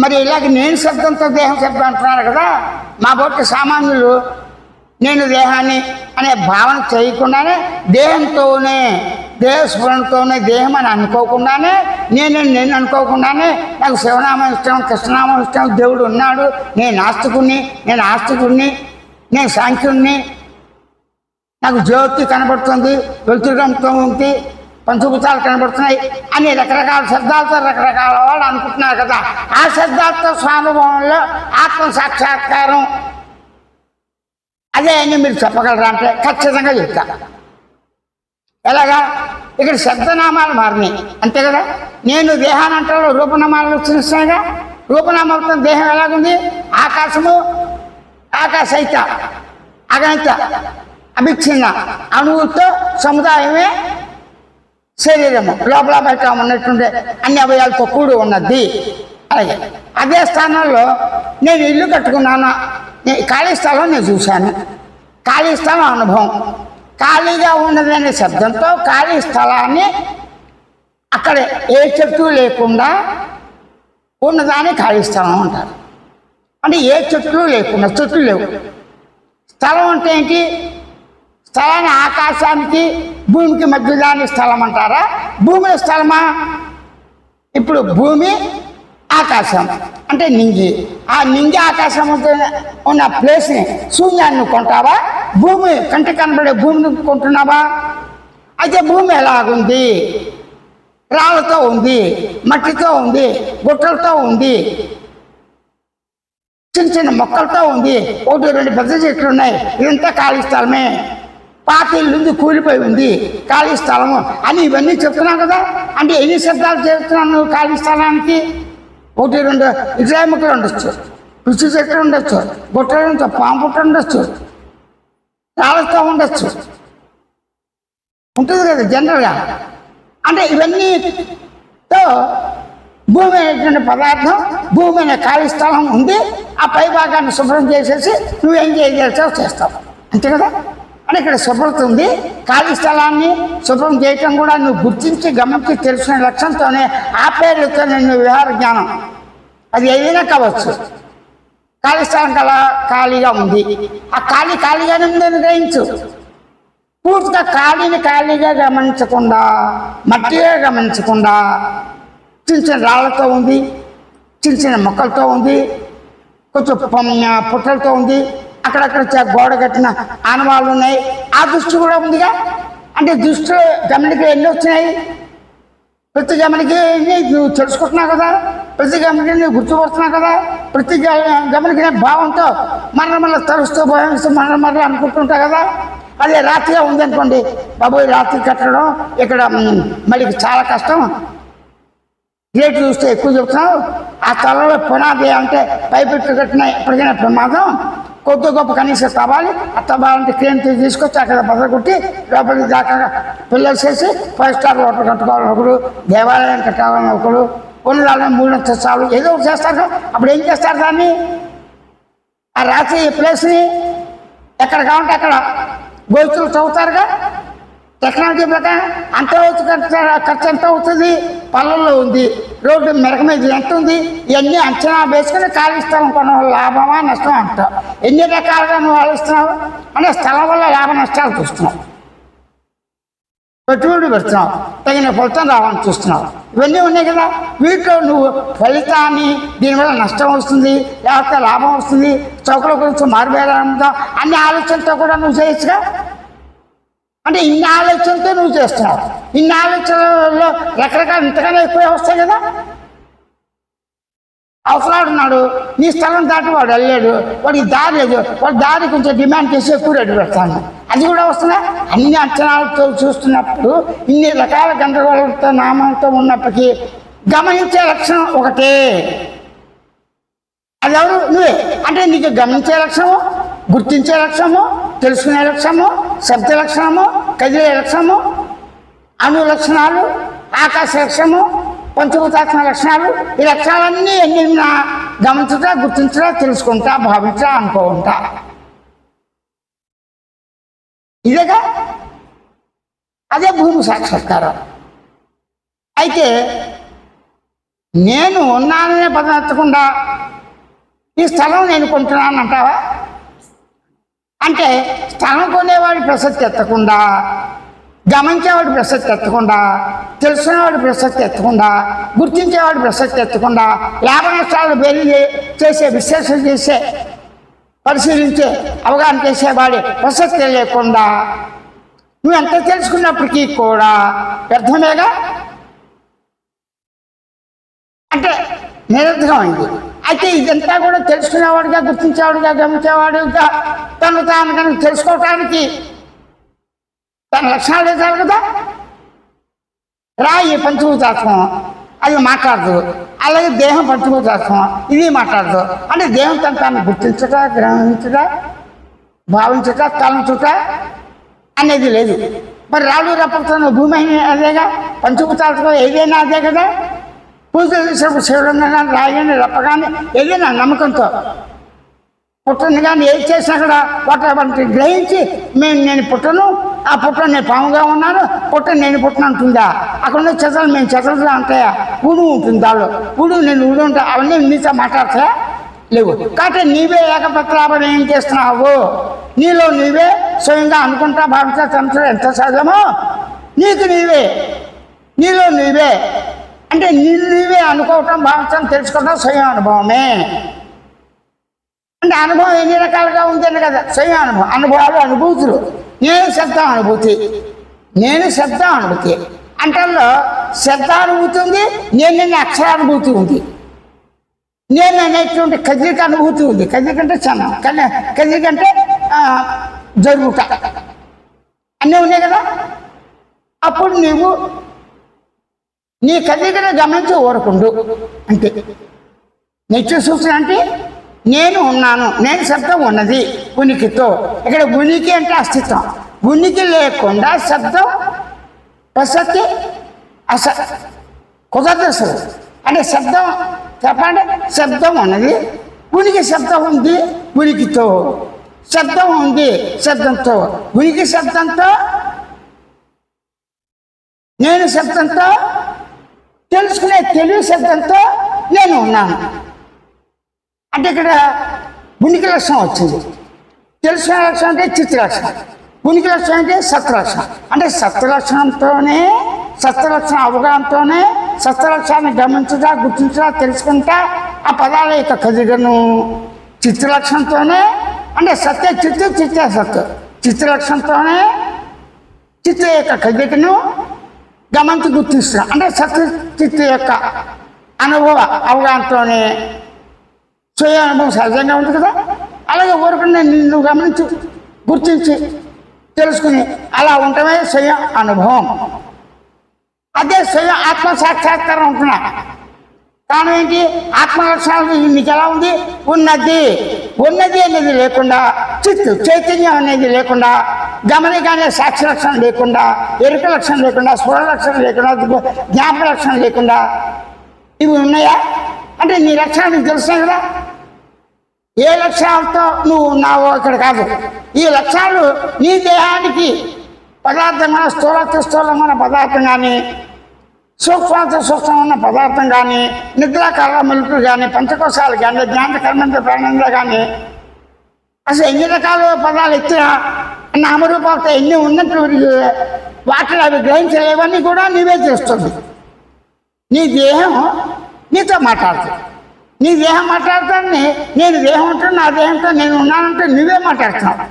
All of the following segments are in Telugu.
మరి ఇలాగ నేను శబ్దంతో దేహం శబ్దం అంటున్నారు కదా. మా బొట్టు సామాన్యులు నేను దేహాన్ని అనే భావన చేయకుండానే దేహంతోనే దేహస్ఫురణతోనే దేహం అని అనుకోకుండానే నేను అనుకోకుండానే నాకు శివనామం ఇష్టం, కృష్ణనామం ఇష్టం, దేవుడు ఉన్నాడు, నేను ఆస్తికుణ్ణి, నేను ఆస్తికుణ్ణి, నేను సాంఖ్యుణ్ణి, నాకు జ్యోతి కనబడుతుంది, వెలుతురుగంతో ఉంది, పంచభూతాలు కనబడుతున్నాయి అని రకరకాల శబ్దాలతో రకరకాల వాళ్ళు అనుకుంటున్నారు కదా. ఆ శబ్దాలతో స్వానుభవంలో ఆత్మ సాక్షాత్కారం అదే అని మీరు చెప్పగలరా అంటే ఖచ్చితంగా చెప్తా. ఎలాగా? ఇక్కడ శబ్దనామాలు మారినాయి అంతే కదా. నేను దేహాన్ని అంటే రూపనామాలు చూస్తున్నాయిగా. రూపనామాలతో దేహం ఎలాగుంది? ఆకాశము, ఆకాశైత, అగణిత, అభిచ్ఛిన్న అణువులతో సముదాయమే శరీరము, లోపల బయట ఉన్నట్టుండే అన్ని అవయాలతో కూడి ఉన్నది. అలాగే అదే స్థానంలో నేను ఇల్లు కట్టుకున్నాను, ఖాళీ స్థలం నేను చూశాను, ఖాళీ స్థలం అనుభవం. ఖాళీగా ఉన్నదనే శబ్దంతో ఖాళీ స్థలాన్ని అక్కడ ఏ చెట్టు లేకుండా ఉన్నదాన్ని ఖాళీ స్థలం అంటారు. అంటే ఏ చెట్లు లేకుండా, చెట్లు లేవు. స్థలం అంటే ఏంటి? స్థలాన్ని ఆకాశానికి భూమికి మధ్య దాని స్థలం అంటారా? భూమిలో స్థలమా? ఇప్పుడు భూమి ఆకాశం అంటే నింగి, ఆ నింగి ఆకాశం ఉన్న ప్లేస్ని శూన్యాన్ని కొంటావా? భూమి కంటి కనబడే భూమిని కొంటున్నావా? అయితే భూమి ఎలాగుంది? రాళ్ళతో ఉంది, మట్టితో ఉంది, గుట్టలతో ఉంది, చిన్న చిన్న మొక్కలతో ఉంది, 1-2 పెద్ద చెట్లు ఉన్నాయి. ఇదంతా ఖాళీ స్థలమే. పాత ఇల్లు కూలిపోయి ఉంది, ఖాళీ స్థలము అని ఇవన్నీ చెప్తున్నావు కదా. అంటే ఎన్ని శబ్దాలు చేస్తున్నాను ఖాళీ స్థలానికి? 1-2 ఇజ్రాయి ముక్కలు ఉండొచ్చు, పిచ్చి చెట్లు ఉండొచ్చు, గుట్టలు ఉండొచ్చు, పాము పుట్ట ఉండొచ్చు, రాళ్ళతో ఉండొచ్చు, ఉంటుంది కదా జనరల్గా. అంటే ఇవన్నీతో భూమి అనేటువంటి పదార్థం, భూమి అనే ఖాళీ స్థలం ఉంది. ఆ పై భాగాన్ని శుభ్రం చేసేసి నువ్వేం చేయాల్సావు చేస్తావు అంతే కదా. అంటే ఇక్కడ శుభ్రత ఉంది. ఖాళీ స్థలాన్ని శుభ్రం చేయటం కూడా నువ్వు గుర్తించి గమనించి తెలుసుకునే లక్ష్యంతోనే ఆ పేర్లతో నేను వ్యవహార జ్ఞానం అది ఏదైనా కావచ్చు. ఖాళీ స్థలం ఖాళీగా ఉంది, ఆ ఖాళీగానే ఉందని గ్రహించు. పూర్తిగా ఖాళీగా గమనించకుండా, మట్టిగా గమనించకుండా, చిన్న చిన్న రాళ్లతో ఉంది, చిన్న చిన్న మొక్కలతో ఉంది, కొంచెం పుట్టలతో ఉంది, అక్కడక్కడ గోడ కట్టిన ఆనవాళ్ళు ఉన్నాయి. ఆ దృష్టి కూడా ఉందిగా. అంటే దృష్టి గమనిక ఎన్ని వచ్చినాయి? ప్రతి గమనిక నువ్వు తెలుసుకుంటున్నావు కదా, ప్రతి గమనిక నువ్వు గుర్తుపడుతున్నావు కదా, ప్రతి గమనిక భావంతో మళ్ళీ తరుస్తూ భావిస్తూ మళ్ళీ అనుకుంటుంటావు కదా. అదే రాత్రిగా ఉందనుకోండి, బాబోయ్ రాత్రి కట్టడం ఇక్కడ మళ్ళీ చాలా కష్టం, గేట్ చూస్తే ఎక్కువ చెప్తున్నావు, ఆ స్థలంలో పునాది అంటే పైపెట్టు కట్టిన ఎప్పటికైనా ప్రమాదం, కొద్ది గొప్ప కనీసం తవ్వాలి, ఆ తవ్వాలంటే క్రేన్ తీసుకొచ్చి అక్కడ బదలగొట్టి లోపలికి దాకా పిల్లలు చేసి 5 స్టార్ హోటల్ కట్టుకోవాలని ఒకడు, దేవాలయం కట్టాలని ఒకడు, కొన్నిదాలని 3 అంతస్తులు ఏదో ఒకటి చేస్తారు. అప్పుడు ఏం చేస్తారు? దాన్ని ఆ రాత్రి ప్లేస్ని ఎక్కడ కావాలంటే అక్కడ గోతులు చదువుతారుగా. టెక్నాలజీ ప్రకారం అంత ఖర్చు ఎంత అవుతుంది? పల్లెల్లో ఉంది, రోడ్డు మెరక మీద ఎంత ఉంది, ఇవన్నీ అంచనా వేసుకుని ఖాళీ స్థలం కొన్న లాభమా నష్టమా అంటావు. ఎన్ని రకాలుగా నువ్వు ఆలోచిస్తున్నావు అంటే స్థలం వల్ల లాభ నష్టాలు చూస్తున్నావు, పెట్టుబడి పెడుతున్నావు, తగిన ఫలితం రావాలని చూస్తున్నావు. ఇవన్నీ ఉన్నాయి కదా. వీటిలో నువ్వు ఫలితాన్ని దీనివల్ల నష్టం వస్తుంది లేకపోతే లాభం వస్తుంది, చౌకల గురించి మారువేయడం అన్ని ఆలోచనతో కూడా నువ్వు చేయొచ్చుగా. అంటే ఇన్ని ఆలోచనతో నువ్వు చేస్తున్నావు. ఇన్ని ఆలోచనలలో రకరకాల ఇంతకన్నా ఎక్కువ వస్తాయి కదా. అవసరాడున్నాడు, నీ స్థలం దాటి వాడు వెళ్ళాడు, వాడికి దారి లేదు, వాడు దారి కొంచెం డిమాండ్ చేసి ఎక్కువ రేటు పెడతాను, అది కూడా వస్తుందా? అన్ని అంచనాలతో చూస్తున్నప్పుడు ఇన్ని రకాల గందరగోళంతో నామాలతో ఉన్నప్పటికీ గమనించే లక్షణం ఒకటే. అది ఎవరు? నువ్వే. అంటే నీకు గమనించే లక్షణము, గుర్తించే లక్షణము, తెలుసుకునే లక్షణము, శబ్ద లక్షణము, కదిలే లక్షణము, అణు లక్షణాలు, ఆకాశ లక్షణము, పంచభూతాత్మ లక్షణాలు, ఈ లక్షణాలన్నీ ఎన్ని గమనించుతా, గుర్తించుతా, తెలుసుకుంటా, భావించా, అనుకుంటా. ఇదేగా అదే భూమి సాక్షాత్కారం. అయితే నేను ఉన్నాననే పదం ఎత్తకుండా ఈ స్థలం నేను కొంటున్నాను అంటావా? అంటే స్థలం కొనేవాడి ప్రసక్తి ఎత్తకుండా, గమనించేవాడి ప్రసక్తి ఎత్తకుండా, తెలుసుకునేవాడి ప్రసక్తి ఎత్తకుండా, గుర్తించేవాడి ప్రసక్తి ఎత్తకుండా, లాభ నష్టాలు బేరీ చేసే విశ్లేషణ చేసే పరిశీలించే అవగాహన చేసేవాడి ప్రసక్తి లేకుండా నువ్వు ఎంత తెలుసుకున్నప్పటికీ కూడా వ్యర్థమేగా. అంటే నిరర్థకమైంది. అయితే ఇదంతా కూడా తెలుసుకునేవాడిగా, గుర్తించేవాడిగా, గమనించేవాడిగా తను తాను కనుక తెలుసుకోవటానికి తన లక్షణాలు వేసారు కదా. రాయి పంచభూతాత్మం అది మాట్లాడదు, అలాగే దేహం పంచభూతాత్మం ఇది మాట్లాడదు. అంటే దేహం తను తాను గుర్తించుట, గ్రహించుట, భావించుట, తలంచుట అనేది లేదు. మరి రాళ్ళు రప్పడుతున్న భూమి అయినా అదేగా, పంచభూతాలతో ఏదైనా అదే కదా. పూజలు చేసినప్పుడు శివుడు కానీ రాయని రప్ప కానీ ఏదైనా నమ్మకంతో పుట్టను కానీ ఏది చేసినా కూడా వాటి గ్రహించి నేను పుట్టను, ఆ పుట్టను నేను పాముగా ఉన్నాను, పుట్టను నేను పుట్టను అంటుందా? అక్కడ ఉన్న చెతలు మేము చెతలుగా ఉంటాయా? ఊడు ఉంటుంది దాళ్ళు, నేను ఊడు ఉంటా, అవన్నీ నీతో మాట్లాడతాయా? లేవు. కాబట్టి నీవే ఏకపత్రాపణ ఏం చేస్తున్నావు? నీలో నీవే స్వయంగా అనుకుంటా, భావించా, తమచడం ఎంత సహజమో నీకు నీలో నీవే అంటే నీవే అనుకోవటం, భావించడం, తెలుసుకోవటం స్వయం అనుభవమే. అంటే అనుభవం ఎన్ని రకాలుగా ఉందని కదా, స్వయం అనుభవం, అనుభవాలు, అనుభూతులు. నేను శబ్దం అనుభూతి అంటే శబ్దానుభూతి ఉంది, నేను అక్షరానుభూతి ఉంది, నేను అనేటువంటి కదిలిక అనుభూతి ఉంది. కదిలిక అంటే చలనం, కదిలిక అంటే జరుగుట అన్నీ ఉన్నాయి కదా. అప్పుడు నీవు నీ కదిలికను గమనించి ఊరకుండు అంతే. నిత్య సూచన అంటే నేను ఉన్నాను, నేను శబ్దం ఉన్నది ఉనికితో. ఇక్కడ ఉనికి అంటే అస్తిత్వం. ఉనికి లేకుండా శబ్దం ప్రసక్తి కుదరదు అసలు. అంటే శబ్దం చెప్పండి, శబ్దం ఉన్నది, ఉనికి శబ్దం ఉంది ఉనికితో, శబ్దం ఉంది శబ్దంతో, ఉనికి శబ్దంతో, నేను శబ్దంతో, తెలుసుకునే తెలివి శబ్దంతో నేను ఉన్నాను. అంటే ఇక్కడ ఉనికి లక్షణం వచ్చింది. తెలుసుకునే లక్షణం అంటే చిత్త లక్షణం, ఉనికి లక్షణం అంటే సత్వలక్షణం. అంటే సత్వలక్షణంతోనే, సత్వలక్షణ అవగాహనతోనే సత్వలక్షణాన్ని గమనించుతా, గుర్తించుతా, తెలుసుకుంటా ఆ పదాల యొక్క కదిగను. చిత్రలక్షణంతోనే అంటే సత్య చిత్తు, చిత్తే సత్తు. చిత్రలక్షణంతోనే చిత్త యొక్క కదికను గమనించి గుర్తిస్తున్నా. అంటే సత్య చిత్త యొక్క అనుభవ అవగాహనతోనే స్వయ అనుభవం సహజంగా ఉంటుంది కదా. అలాగే ఊరకుండా నిన్ను గమనించి, గుర్తించి, తెలుసుకుని అలా ఉండటమే స్వయం అనుభవం. అదే స్వయం ఆత్మ సాక్షాత్కారం ఉంటున్నా. కారణం ఏంటి? ఆత్మ లక్షణాలు నీకు ఎలా ఉంది? ఉన్నది అనేది లేకుండా, చిత్తు చైతన్యం అనేది లేకుండా, గమనిక అనే సాక్షి లక్షణం లేకుండా, ఎరుక లక్షణం లేకుండా, స్ఫుర లక్షణం లేకుండా, జ్ఞాపక లక్షణం లేకుండా ఇవి ఉన్నాయా? అంటే నీ లక్షణాలు నీకు తెలుస్తాయి కదా. ఏ లక్షణాలతో నువ్వు ఉన్నావో ఇక్కడ కాదు. ఈ లక్షణాలు నీ దేహానికి పదార్థం కానీ, స్థూలమైన పదార్థం కానీ, సూక్ష్మమైన పదార్థం కానీ, నిద్రాకార మెలుపులు కానీ, పంచకోశాలు కానీ, జ్ఞాన కర్మంత ప్రాణంగా కానీ, అసలు ఎన్ని రకాల పదాలు ఎత్తినా నామరూపాలతో ఎన్ని ఉన్నట్టు వాటిని అవి గ్రహించలేవన్నీ కూడా నీవే చేస్తుంది. నీ దేహం నీతో మాట్లాడుతుంది. నీ దేహం మాట్లాడుతాన్ని నేను దేహం ఉంటాను, నా దేహంతో నేను ఉన్నానంటే నువ్వే మాట్లాడుతున్నావు.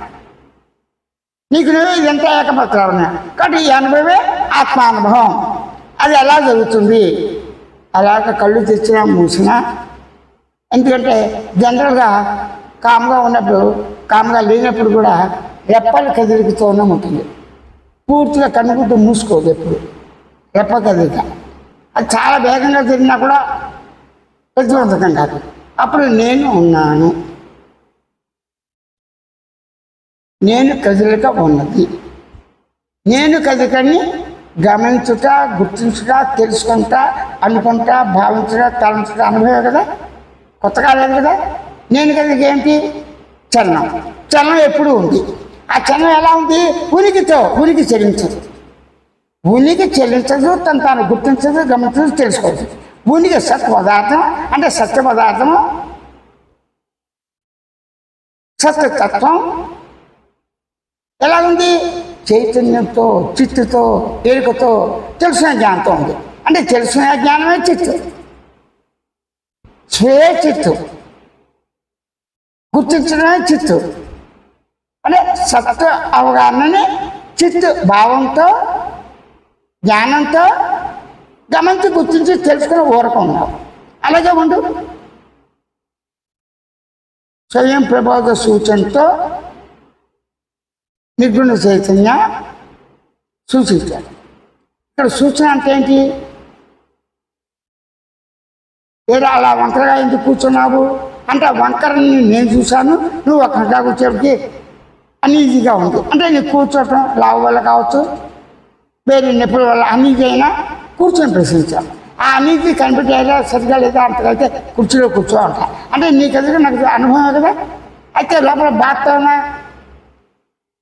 నీకు నువ్వే ఇదంతా ఏకపత్రాలు. కాబట్టి ఈ అనుభవమే ఆత్మానుభవం. అది ఎలా జరుగుతుంది? అలాగ కళ్ళు తెచ్చినా మూసినా. ఎందుకంటే జనరల్గా కామ్గా ఉన్నప్పుడు, కామ్గా లేనప్పుడు కూడా రెప్పల కదిలికతోనే ఉంటుంది. పూర్తిగా కన్నుగుడ్డు మూసుకోదు ఎప్పుడు, రెప్ప కదిలిక. అది చాలా వేగంగా తిరిగినా కూడా ప్రతిబంధకం కాదు. అప్పుడు నేను ఉన్నాను, నేను కదిలిక ఉన్నది. నేను కదిలికని గమనించుట, గుర్తించుట, తెలుసుకుంటా, అనుకుంటా, భావించుట, తలంచుట అనుభవం కదా, కొత్తగా లేదు కదా. నేను కదిలిక ఏంటి? చలనం. చలనం ఎప్పుడు ఉంది. ఆ చలనం ఎలా ఉంది? ఉనికితో. ఉనికి చెల్లించదు, తను తాను గుర్తించదు, గమనించదు, తెలుసుకోవచ్చు. ఉనికి సత్ పదార్థం అంటే సత్య పదార్థము, సత్యతత్వం ఎలా ఉంది? చైతన్యంతో, చిత్తుతో, ఎరుకతో, తెలుసుకునే జ్ఞానంతో ఉంది. అంటే తెలుసుకునే జ్ఞానమే చిత్తు, స్వే చిత్తు, గుర్తించడమే చిత్తు. అంటే సత్వ అవగాహనని చిత్తు భావంతో, జ్ఞానంతో గమనించి గుర్తించి తెలుసుకుని ఊరకం ఉన్నావు. అలాగే ఉండు. స్వయం ప్రబోధ సూచనతో నిర్గుణ చైతన్య సూచించారు. ఇక్కడ సూచన అంటే ఏంటి? ఏదో అలా వంకరగా ఎందుకు కూర్చున్నావు అంటే వంకరని నేను చూశాను, నువ్వు వంకరగా కూర్చోబట్టి అనీజీగా ఉంది. అంటే నీకు కూర్చోవటం లావు వల్ల కావచ్చు, వేరే నొప్పుల వల్ల అనీజీ అయినా కూర్చొని ప్రశ్నించాను. ఆ అనీజీ కనిపెట్టేదా సరిగా లేదా అంతకైతే కుర్చీలో కూర్చో అంట. అంటే నీకు ఎదురుగా నాకు అనుభవం కదా. అయితే లోపల బాత్తోనా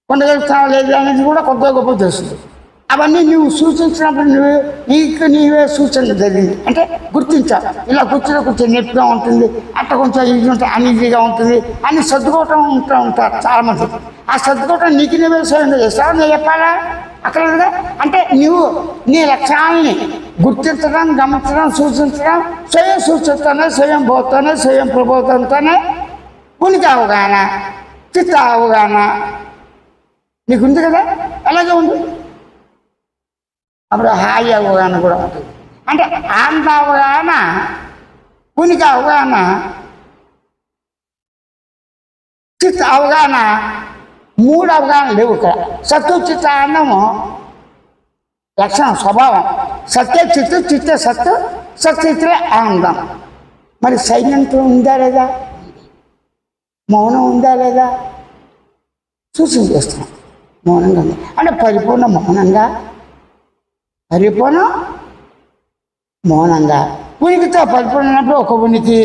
ఉండగలుగుతావా లేదు అనేది కూడా కొంత గొప్ప తెలుస్తుంది. అవన్నీ నువ్వు సూచించినప్పుడు నీవే సూచన జరిగింది. అంటే గుర్తించాలి, ఇలా కూర్చొని నెప్పిగా ఉంటుంది, అట్లా కొంచెం ఇది ఉంటుంది, అనీజీగా ఉంటుంది అని సర్దుకోవటం ఉంటారు చాలామంది. ఆ సర్దుకోవటం నీకు నువ్వే స్వయంగా చేస్తావు. నేను చెప్పాలా అక్కర్లేదుగా. అంటే నువ్వు నీ లక్ష్యాలని గుర్తించడం, గమనించడం, సూచించడం స్వయం సూచిస్తూనే, స్వయం బోధతోనే, స్వయం ప్రబోధంతోనే ఉనికి అవగాహన, చిత్త అవగాహన నీకుంది కదా. అలాగే ఉంది. అప్పుడు హాయి అవగాహన కూడా ఉంటుంది. అంటే ఆనంద అవగాహన, ఉనికి అవగాహన, చిత్త అవగాహన, మూడు అవగాహన లేవు ఇక్కడ. సత్తు చిత్త ఆనందము లక్షణం, స్వభావం. సత్య చిత్తు, చిత్త సత్తు, సత్చిత్రే ఆనందం. మరి సైన్యంతో ఉందా లేదా, మౌనం ఉందా లేదా సూచన చేస్తున్నాం. మౌనంగా ఉంది అంటే పరిపూర్ణ మౌనంగా, పరిపూర్ణ మౌనంగా. ఉనికితో పరిపూర్ణప్పుడు ఒక ఉనికి,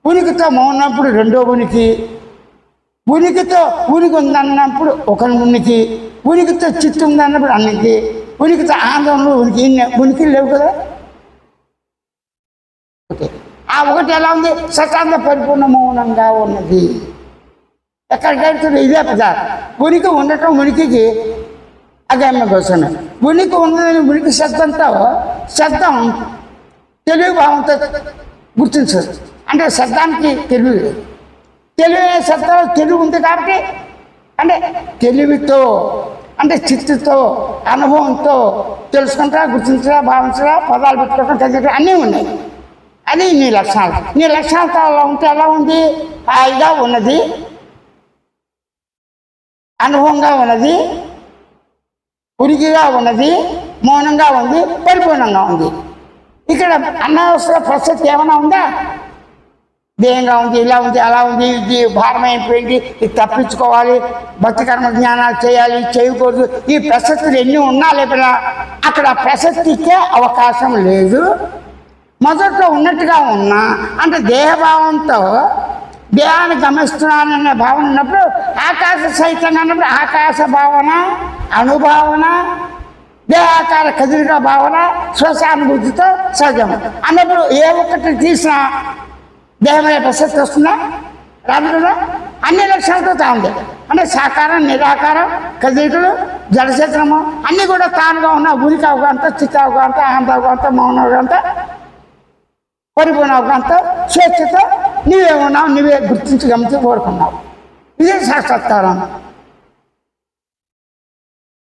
ఉనికితో మౌనప్పుడు రెండో ఉనికి, ఉనికితో ఉనికి ఉందన్నప్పుడు ఒక ఉనికి, ఉనికితో చిత్తు ఉందన్నప్పుడు అన్నికి, ఉనికితో ఆనందంలో ఉనికి. ఉనికి లేవు కదా. ఓకే, ఆ ఒకటి ఎలా ఉంది? సకాంత పరిపూర్ణ మౌనంగా ఉన్నది. ఎక్కడికెళ్తుంది? ఇదే పదార్థం. ఉనికి ఉండటం, ఉనికికి అగమ్య కోసం. ఉనికి ఉన్నదని ఉనికి శబ్దంతో, శబ్దం తెలుగు భావంతో గుర్తించదు. అంటే శబ్దానికి తెలివి లేదు. తెలివి శబ్దంలో తెలివి ఉంది కాబట్టి, అంటే తెలివితో, అంటే చిత్తుతో, అనుభవంతో తెలుసుకుంటా, గుర్తించరా, భావించరా, పదాలు పెట్టుకోవడం, చదివడం అన్నీ ఉన్నాయి. అది నీ లక్షణాలు. నీ లక్షణాలతో అలా ఉంటే ఎలా ఉంది? హాయిగా ఉన్నది, అనుభవంగా ఉన్నది, ఉనికిగా ఉన్నది, మౌనంగా ఉంది, పరిపూర్ణంగా ఉంది. ఇక్కడ అనవసర ప్రసక్తి ఏమైనా ఉందా? దేహంగా ఉంది, ఇలా ఉంది, అలా ఉంది, ఇది భారమైపోయింది, ఇది తప్పించుకోవాలి, భక్తి కర్మ జ్ఞానాలు చేయాలి, చేయకూడదు, ఈ ప్రసక్తులు ఎన్ని ఉన్నా లేకపోయినా అక్కడ ప్రసక్తికే అవకాశం లేదు. మొదట్లో ఉన్నట్టుగా ఉన్నా అంటే దేహభావంతో దేహాన్ని గమనిస్తున్నాననే భావన ఉన్నప్పుడు, ఆకాశ సహితంగా అన్నప్పుడు ఆకాశ భావన, అనుభావన, దేహాకార కదిలిక భావన, శ్వాసానుభూతితో సహజం అన్నప్పుడు ఏ ఒక్కటి తీసినా దేహమైన ప్రసక్తి వస్తుందా? రాదు కదా. అన్ని లక్షణాలతో తాంది. అంటే సాకారం, నిరాకారం, కదిలికలు, జలక్షేత్రము అన్నీ కూడా తానుగా ఉన్న ఉనికి అవగాహనతో, చిత్త అవగాహనతో, ఆనంద అవగాహనతో, మౌన అవగాహనతో, పరిపూర్ణ అవగాహనతో, స్వేచ్ఛతో నీవే ఉన్నావు, నీవే గుర్తించి గమనించి కోరుకున్నావు. ఇదే సాక్షాత్కారం.